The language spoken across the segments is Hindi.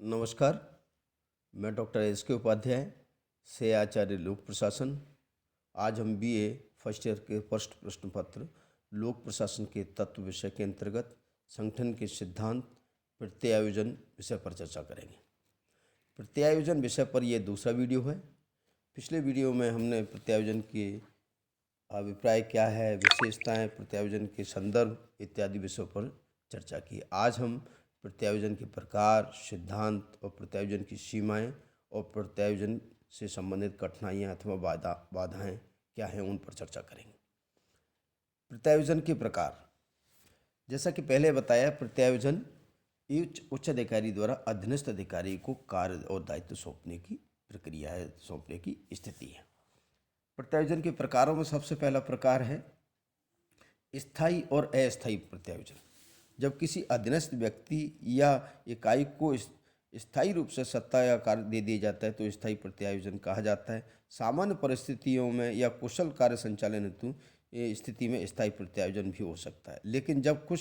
नमस्कार। मैं डॉक्टर एस के उपाध्याय से आचार्य लोक प्रशासन। आज हम बीए फर्स्ट ईयर के फर्स्ट प्रश्न पत्र लोक प्रशासन के तत्व विषय के अंतर्गत संगठन के सिद्धांत प्रत्यायोजन विषय पर चर्चा करेंगे। प्रत्यायोजन विषय पर यह दूसरा वीडियो है। पिछले वीडियो में हमने प्रत्यायोजन के अभिप्राय क्या है, विशेषताएं, प्रत्यायोजन के संदर्भ इत्यादि विषयों पर चर्चा की। आज हम प्रत्यायोजन के प्रकार, सिद्धांत और प्रत्यायोजन की सीमाएं और प्रत्यायोजन से संबंधित कठिनाइयां अथवा बाधाएं क्या हैं उन पर चर्चा करेंगे। प्रत्यायोजन के प्रकार, जैसा कि पहले बताया, प्रत्यायोजन उच्च अधिकारी द्वारा अधीनस्थ अधिकारी को कार्य और दायित्व सौंपने की प्रक्रिया है, सौंपने की स्थिति है। प्रत्यायोजन के प्रकारों में सबसे पहला प्रकार है स्थायी और अस्थायी प्रत्यायोजन। जब किसी अधीनस्थ व्यक्ति या इकाई को स्थायी रूप से सत्ता या कार्य दे दिया जाता है तो स्थायी प्रत्यायोजन कहा जाता है। सामान्य परिस्थितियों में या कुशल कार्य संचालन हेतु स्थिति में स्थायी प्रत्यायोजन भी हो सकता है, लेकिन जब कुछ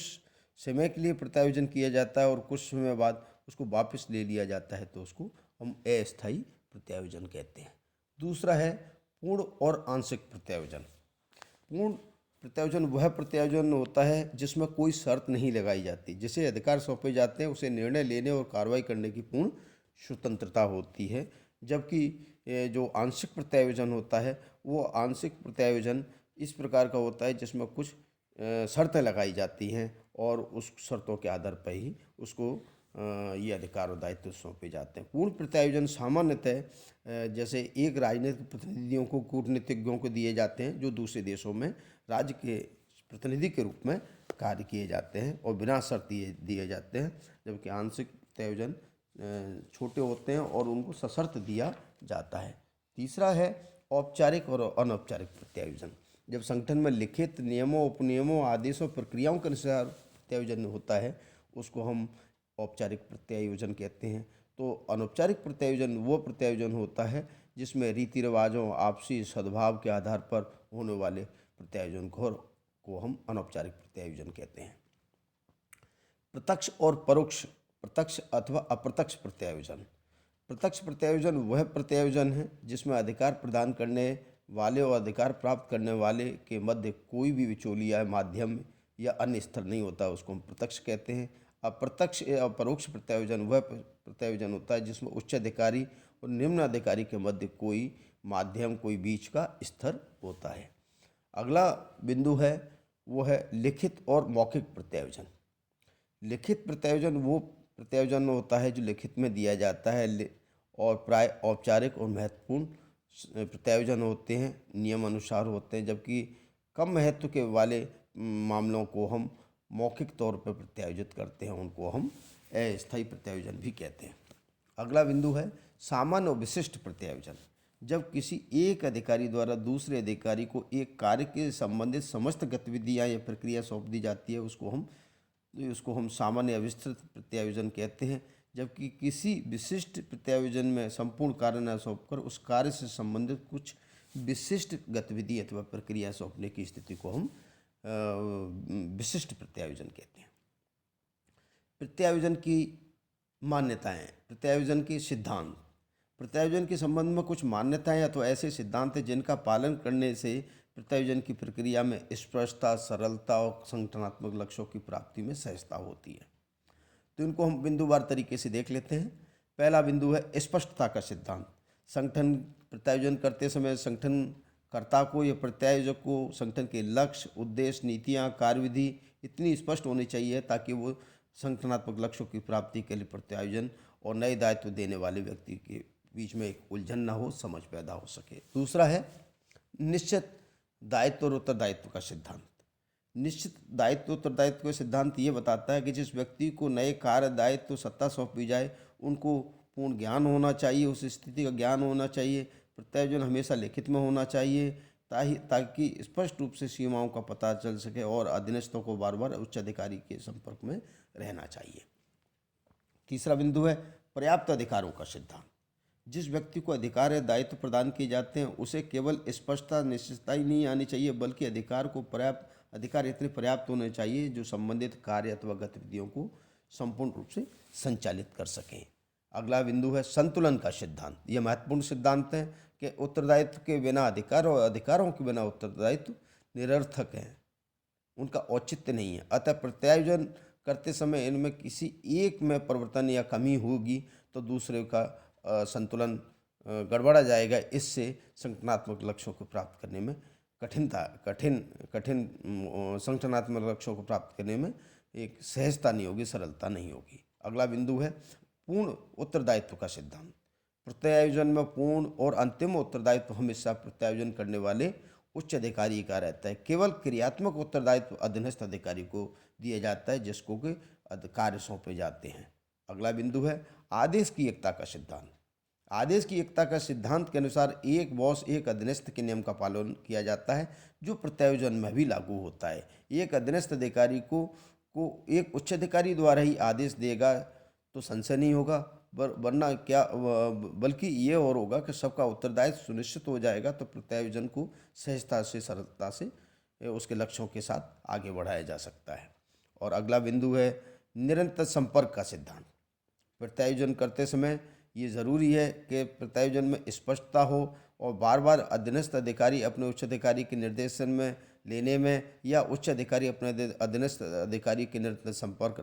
समय के लिए प्रत्यायोजन किया जाता है और कुछ समय बाद उसको वापस ले लिया जाता है तो उसको हम अस्थायी प्रत्यायोजन कहते हैं। दूसरा है पूर्ण और आंशिक प्रत्यायोजन। पूर्ण प्रत्यायोजन वह प्रत्यायोजन होता है जिसमें कोई शर्त नहीं लगाई जाती, जिसे अधिकार सौंपे जाते हैं उसे निर्णय लेने और कार्रवाई करने की पूर्ण स्वतंत्रता होती है। जबकि जो आंशिक प्रत्यायोजन होता है वो आंशिक प्रत्यायोजन इस प्रकार का होता है जिसमें कुछ शर्तें लगाई जाती हैं और उस शर्तों के आधार पर ही उसको ये अधिकार और दायित्व सौंपे जाते हैं। पूर्ण प्रत्यायोजन सामान्यतः जैसे एक राजनीतिक प्रतिनिधियों को, कूटनीतिज्ञों को दिए जाते हैं जो दूसरे देशों में राज्य के प्रतिनिधि के रूप में कार्य किए जाते हैं और बिना शर्त दिए जाते हैं। जबकि आंशिक प्रत्यायोजन छोटे होते हैं और उनको सशर्त दिया जाता है। तीसरा है औपचारिक और अनौपचारिक प्रत्यायोजन। जब संगठन में लिखित नियमों, उपनियमों, आदेशों, प्रक्रियाओं के अनुसार प्रत्यायोजन होता है उसको हम औपचारिक प्रत्यायोजन कहते हैं। तो अनौपचारिक प्रत्यायोजन वो प्रत्यायोजन होता है जिसमें रीति रिवाजों, आपसी सद्भाव के आधार पर होने वाले प्रत्यायोजन को हम अनौपचारिक प्रत्यायोजन कहते हैं। प्रत्यक्ष और परोक्ष, प्रत्यक्ष अथवा अप्रत्यक्ष प्रत्यायोजन। प्रत्यक्ष प्रत्यायोजन वह प्रत्यायोजन है जिसमें अधिकार प्रदान करने वाले और अधिकार प्राप्त करने वाले के मध्य कोई भी बिचौलिया, माध्यम या अन्य स्तर नहीं होता, उसको हम प्रत्यक्ष कहते हैं। अप्रत्यक्ष या परोक्ष प्रत्यायोजन वह प्रत्यायोजन होता है जिसमें उच्च अधिकारी और निम्न अधिकारी के मध्य कोई माध्यम, कोई बीच का स्तर होता है। अगला बिंदु है वो है लिखित और मौखिक प्रत्यायोजन। लिखित प्रत्यायोजन वो प्रत्यायोजन होता है जो लिखित में दिया जाता है और प्राय औपचारिक और महत्वपूर्ण प्रत्यायोजन होते हैं, नियम अनुसार होते हैं। जबकि कम महत्व के वाले मामलों को हम मौखिक तौर पर प्रत्यायोजित करते हैं, उनको हम अस्थायी प्रत्यायोजन भी कहते हैं। अगला बिंदु है सामान्य और विशिष्ट प्रत्यायोजन। जब किसी एक अधिकारी द्वारा दूसरे अधिकारी को एक कार्य के संबंधित समस्त गतिविधियां या प्रक्रिया सौंप दी जाती है उसको हम सामान्य या विस्तृत प्रत्यायोजन कहते हैं। जबकि किसी विशिष्ट प्रत्यायोजन में संपूर्ण कार्य न सौंपकर उस कार्य से संबंधित कुछ विशिष्ट गतिविधि अथवा प्रक्रिया सौंपने की स्थिति को हम विशिष्ट प्रत्यायोजन कहते हैं। प्रत्यायोजन की मान्यताएं, प्रत्यायोजन के सिद्धांत। प्रत्यायोजन के संबंध में कुछ मान्यताएं या तो ऐसे सिद्धांत हैं जिनका पालन करने से प्रत्यायोजन की प्रक्रिया में स्पष्टता, सरलता और संगठनात्मक लक्ष्यों की प्राप्ति में सहजता होती है। तो इनको हम बिंदुवार तरीके से देख लेते हैं। पहला बिंदु है स्पष्टता का सिद्धांत। संगठन प्रत्यायोजन करते समय संगठनकर्ता को या प्रत्यायोजक को संगठन के लक्ष्य, उद्देश्य, नीतियाँ, कार्यविधि इतनी स्पष्ट होनी चाहिए ताकि वो संगठनात्मक लक्ष्यों की प्राप्ति के लिए प्रत्यायोजन और नए दायित्व देने वाले व्यक्ति के बीच में एक उलझन ना हो, समझ पैदा हो सके। दूसरा है निश्चित दायित्व और उत्तरदायित्व का सिद्धांत। निश्चित दायित्व उत्तरदायित्व का सिद्धांत ये बताता है कि जिस व्यक्ति को नए कार्य, दायित्व, सत्ता सौंपी जाए उनको पूर्ण ज्ञान होना चाहिए, उस स्थिति का ज्ञान होना चाहिए। प्रत्यायोजन हमेशा लिखित में होना चाहिए ताकि स्पष्ट रूप से सीमाओं का पता चल सके और अधीनस्थों को बार बार उच्च अधिकारी के संपर्क में रहना चाहिए। तीसरा बिंदु है पर्याप्त अधिकारों का सिद्धांत। जिस व्यक्ति को अधिकार या दायित्व प्रदान किए जाते हैं उसे केवल स्पष्टता, निश्चितता ही नहीं आनी चाहिए बल्कि अधिकार इतने पर्याप्त होने चाहिए जो संबंधित कार्य अथवा गतिविधियों को संपूर्ण रूप से संचालित कर सकें। अगला बिंदु है संतुलन का सिद्धांत। यह महत्वपूर्ण सिद्धांत है कि उत्तरदायित्व के बिना अधिकार और अधिकारों के बिना उत्तरदायित्व निरर्थक है, उनका औचित्य नहीं है। अतः प्रत्यायोजन करते समय इनमें किसी एक में परिवर्तन या कमी होगी तो दूसरे का संतुलन गड़बड़ा जाएगा। इससे संगठनात्मक लक्ष्यों को प्राप्त करने में संगठनात्मक लक्ष्यों को प्राप्त करने में एक सहजता नहीं होगी, सरलता नहीं होगी। अगला बिंदु है पूर्ण उत्तरदायित्व का सिद्धांत। प्रत्यायोजन में पूर्ण और अंतिम उत्तरदायित्व हमेशा प्रत्यायोजन करने वाले उच्च अधिकारी का रहता है। केवल क्रियात्मक उत्तरदायित्व अधीनस्थ अधिकारी को दिया जाता है, जिसको कि कार्य सौंपे जाते हैं। अगला बिंदु है आदेश की एकता का सिद्धांत। आदेश की एकता का सिद्धांत के अनुसार एक बॉस एक अधीनस्थ के नियम का पालन किया जाता है, जो प्रत्यायोजन में भी लागू होता है। एक अधीनस्थ अधिकारी को एक उच्च अधिकारी द्वारा ही आदेश देगा तो संशय नहीं होगा, वरना क्या बल्कि ये और होगा कि सबका उत्तरदायित्व सुनिश्चित हो जाएगा, तो प्रत्यायोजन को सहजता से सरलता से उसके लक्ष्यों के साथ आगे बढ़ाया जा सकता है। और अगला बिंदु है निरंतर संपर्क का सिद्धांत। प्रत्यायोजन करते समय ये ज़रूरी है कि प्रत्यायोजन में स्पष्टता हो और बार बार अधीनस्थ अधिकारी अपने उच्च अधिकारी के निर्देशन में लेने में या उच्च अधिकारी अपने अधीनस्थ अधिकारी के निरंतर संपर्क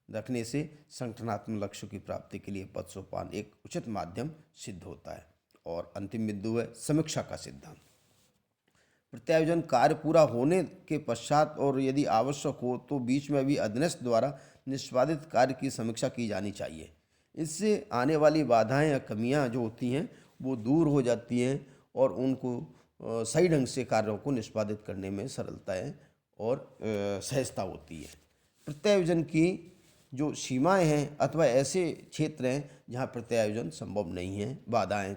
रखने से संगठनात्मक लक्ष्यों की प्राप्ति के लिए पद सोपान एक उचित माध्यम सिद्ध होता है। और अंतिम बिंदु है समीक्षा का सिद्धांत। प्रत्यायोजन कार्य पूरा होने के पश्चात और यदि आवश्यक हो तो बीच में भी अधीनस्थ द्वारा निष्पादित कार्य की समीक्षा की जानी चाहिए। इससे आने वाली बाधाएं या कमियां जो होती हैं वो दूर हो जाती हैं और उनको सही ढंग से कार्यों को निष्पादित करने में सरलता है और सहजता होती है। प्रत्यायोजन की जो सीमाएं हैं अथवा ऐसे क्षेत्र हैं जहां प्रत्यायोजन संभव नहीं है, बाधाएं,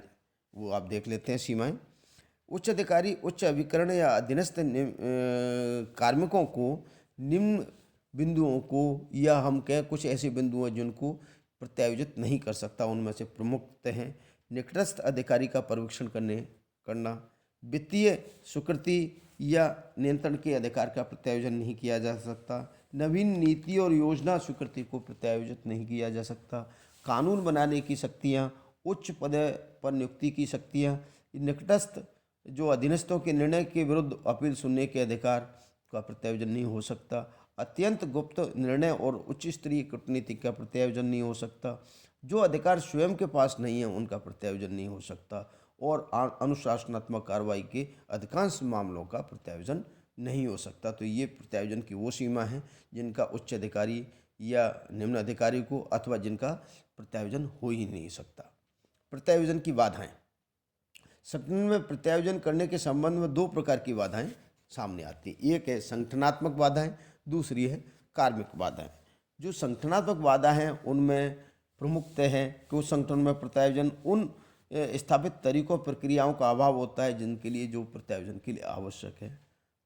वो आप देख लेते हैं। सीमाएं उच्च अधिकारी उच्च अभिकरण या अधीनस्थ कार्मिकों को निम्न बिंदुओं को या हम कहें कुछ ऐसे बिंदु हैं जिनको प्रत्यायोजित नहीं कर सकता। उनमें से प्रमुख हैं निकटस्थ अधिकारी का पर्यवेक्षण करना, वित्तीय स्वीकृति या नियंत्रण के अधिकार का प्रत्यायोजन नहीं किया जा सकता, नवीन नीति और योजना स्वीकृति को प्रत्यायोजित नहीं किया जा सकता, कानून बनाने की शक्तियाँ, उच्च पद पर नियुक्ति की शक्तियाँ, निकटस्थ जो अधीनस्थों के निर्णय के विरुद्ध अपील सुनने के अधिकार का प्रत्यायोजन नहीं हो सकता, अत्यंत गुप्त निर्णय और उच्च स्तरीय कूटनीति का प्रत्यायोजन नहीं हो सकता, जो अधिकार स्वयं के पास नहीं है उनका प्रत्यायोजन नहीं हो सकता, और अनुशासनात्मक कार्रवाई के अधिकांश मामलों का प्रत्यायोजन नहीं हो सकता। तो ये प्रत्यायोजन की वो सीमा है जिनका उच्च अधिकारी या निम्न अधिकारी को अथवा जिनका प्रत्यायोजन हो ही नहीं सकता। प्रत्यायोजन की बाधाएं। संगठन में प्रत्यायोजन करने के संबंध में दो प्रकार की बाधाएं सामने आती हैं। एक है संगठनात्मक बाधाएं, दूसरी है कार्मिक बाधाएं। जो संगठनात्मक बाधा हैं उनमें प्रमुखतः है कि उस संगठन में प्रत्यायोजन उन स्थापित तरीकों प्रक्रियाओं का अभाव होता है जिनके लिए जो प्रत्यायोजन के लिए आवश्यक है।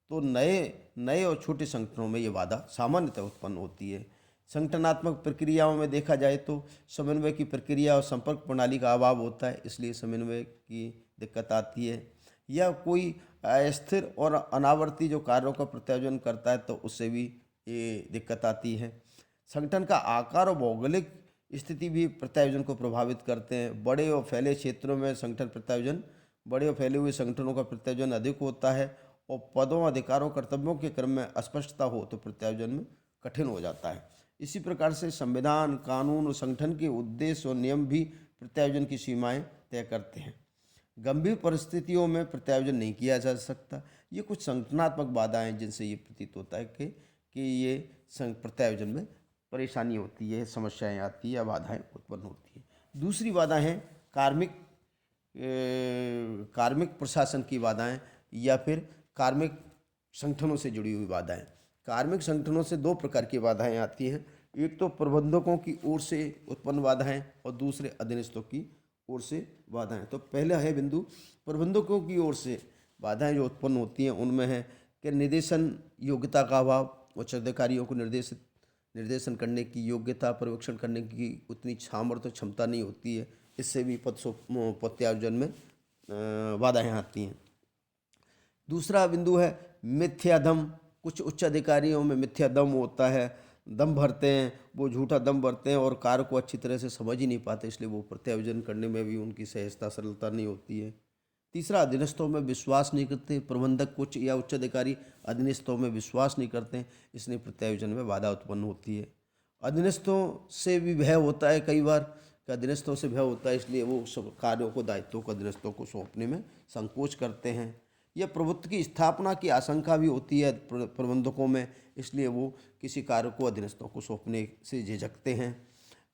तो नए और छोटे संगठनों में ये बाधा सामान्यतः उत्पन्न होती है। संगठनात्मक प्रक्रियाओं में देखा जाए तो समन्वय की प्रक्रिया और संपर्क प्रणाली का अभाव होता है, इसलिए समन्वय की दिक्कत आती है। या कोई अस्थिर और अनावर्ती जो कार्यों का प्रत्यायोजन करता है तो उससे भी ये दिक्कत आती है। संगठन का आकार और भौगोलिक स्थिति भी प्रत्यायोजन को प्रभावित करते हैं। बड़े और फैले क्षेत्रों में बड़े और फैले हुए संगठनों का प्रत्यायोजन अधिक होता है और पदों, अधिकारों, कर्तव्यों के क्रम में अस्पष्टता हो तो प्रत्यायोजन में कठिन हो जाता है। इसी प्रकार से संविधान, कानून और संगठन के उद्देश्य और नियम भी प्रत्यायोजन की सीमाएं तय करते हैं। गंभीर परिस्थितियों में प्रत्यायोजन नहीं किया जा सकता। ये कुछ संगठनात्मक बाधाएं जिनसे ये प्रतीत होता है कि ये प्रत्यायोजन में परेशानी होती है, समस्याएं आती है या बाधाएं उत्पन्न होती है। दूसरी बाधा है कार्मिक प्रशासन की बाधाएं या फिर कार्मिक संगठनों से जुड़ी हुई बाधाएं। कार्मिक संगठनों से दो प्रकार की बाधाएं आती हैं। एक तो प्रबंधकों की ओर से उत्पन्न बाधाएं और दूसरे अधीनस्थों की ओर से बाधाएं। तो पहला है बिंदु प्रबंधकों की ओर से बाधाएं जो उत्पन्न होती हैं, उनमें है कि निर्देशन योग्यता का अभाव, उच्च अधिकारियों को निर्देशन करने की योग्यता, पर्यवेक्षण करने की उतनी सामर्थ्य क्षमता नहीं होती है, इससे भी प्रत्यायोजन में बाधाएं आती हैं। दूसरा बिंदु है मिथ्या दम। कुछ उच्च अधिकारियों में मिथ्या दम होता है, दम भरते हैं, वो झूठा दम भरते हैं और कार्य को अच्छी तरह से समझ ही नहीं पाते, इसलिए वो प्रत्यायोजन करने में भी उनकी सहजता सरलता नहीं होती है। तीसरा, अधीनस्थों में विश्वास नहीं करते। प्रबंधक कुछ या उच्च अधिकारी अधीनस्थों में विश्वास नहीं करते हैं, इसलिए प्रत्यायोजन में बाधा उत्पन्न होती है। अधीनस्थों से भी भय होता है, कई बार कि अधीनस्थों से भय होता है, इसलिए वो सब कार्यों को, दायित्वों को अधीनस्थों को सौंपने में संकोच करते हैं। या प्रभुत्व की स्थापना की आशंका भी होती है प्रबंधकों में, इसलिए वो किसी कार्य को अधीनस्थों को सौंपने से झिझकते हैं।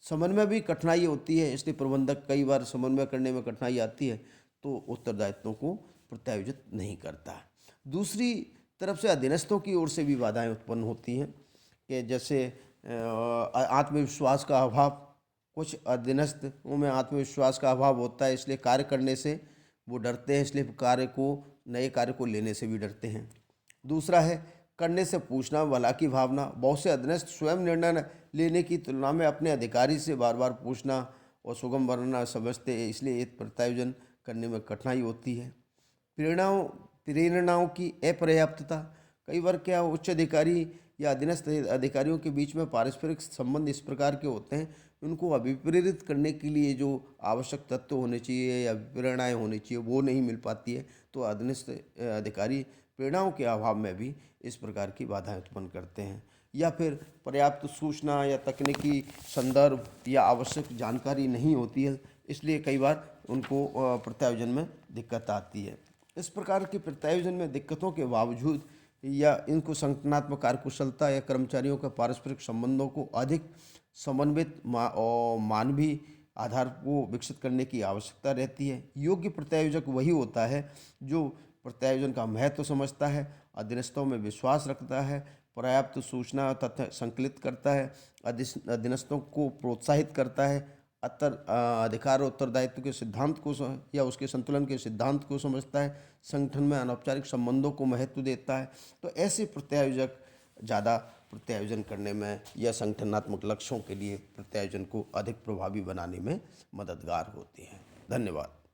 समन्वय भी कठिनाई होती है, इसलिए प्रबंधक कई बार समन्वय करने में कठिनाई आती है तो उत्तरदायित्वों को प्रत्यायोजित नहीं करता। दूसरी तरफ से अधीनस्थों की ओर से भी बाधाएं उत्पन्न होती हैं कि जैसे आत्मविश्वास का अभाव। कुछ अधीनस्थों में आत्मविश्वास का अभाव होता है, इसलिए कार्य करने से वो डरते हैं, इसलिए नए कार्य को लेने से भी डरते हैं। दूसरा है करने से पूछना भला की भावना। बहुत से अधीनस्थ स्वयं निर्णय लेने की तुलना में अपने अधिकारी से बार बार पूछना और सुगम बनना समझते हैं, इसलिए ये प्रत्यायोजन करने में कठिनाई होती है। प्रेरणाओं की अपर्याप्तता। कई बार क्या उच्च अधिकारी या अधीनस्थ अधिकारियों के बीच में पारस्परिक संबंध इस प्रकार के होते हैं, उनको अभिप्रेरित करने के लिए जो आवश्यक तत्व होने चाहिए या प्रेरणाएँ होनी चाहिए वो नहीं मिल पाती है, तो अधीनस्थ अधिकारी प्रेरणाओं के अभाव में भी इस प्रकार की बाधाएं उत्पन्न करते हैं। या फिर पर्याप्त सूचना या तकनीकी संदर्भ या आवश्यक जानकारी नहीं होती है, इसलिए कई बार उनको प्रत्यायोजन में दिक्कत आती है। इस प्रकार के प्रत्यायोजन में दिक्कतों के बावजूद या इनको संगठनात्मक कार्यकुशलता या कर्मचारियों के पारस्परिक संबंधों को अधिक समन्वित और मानवीय आधार को विकसित करने की आवश्यकता रहती है। योग्य प्रत्यायोजक वही होता है जो प्रत्यायोजन का महत्व समझता है, अधीनस्थों में विश्वास रखता है, पर्याप्त सूचना तथ्य संकलित करता है, अधीनस्थों को प्रोत्साहित करता है, अधिकार और उत्तरदायित्व के सिद्धांत को या उसके संतुलन के सिद्धांत को समझता है, संगठन में अनौपचारिक संबंधों को महत्व देता है। तो ऐसे प्रत्यायोजक ज़्यादा प्रत्यायोजन करने में या संगठनात्मक लक्ष्यों के लिए प्रत्यायोजन को अधिक प्रभावी बनाने में मददगार होते हैं। धन्यवाद।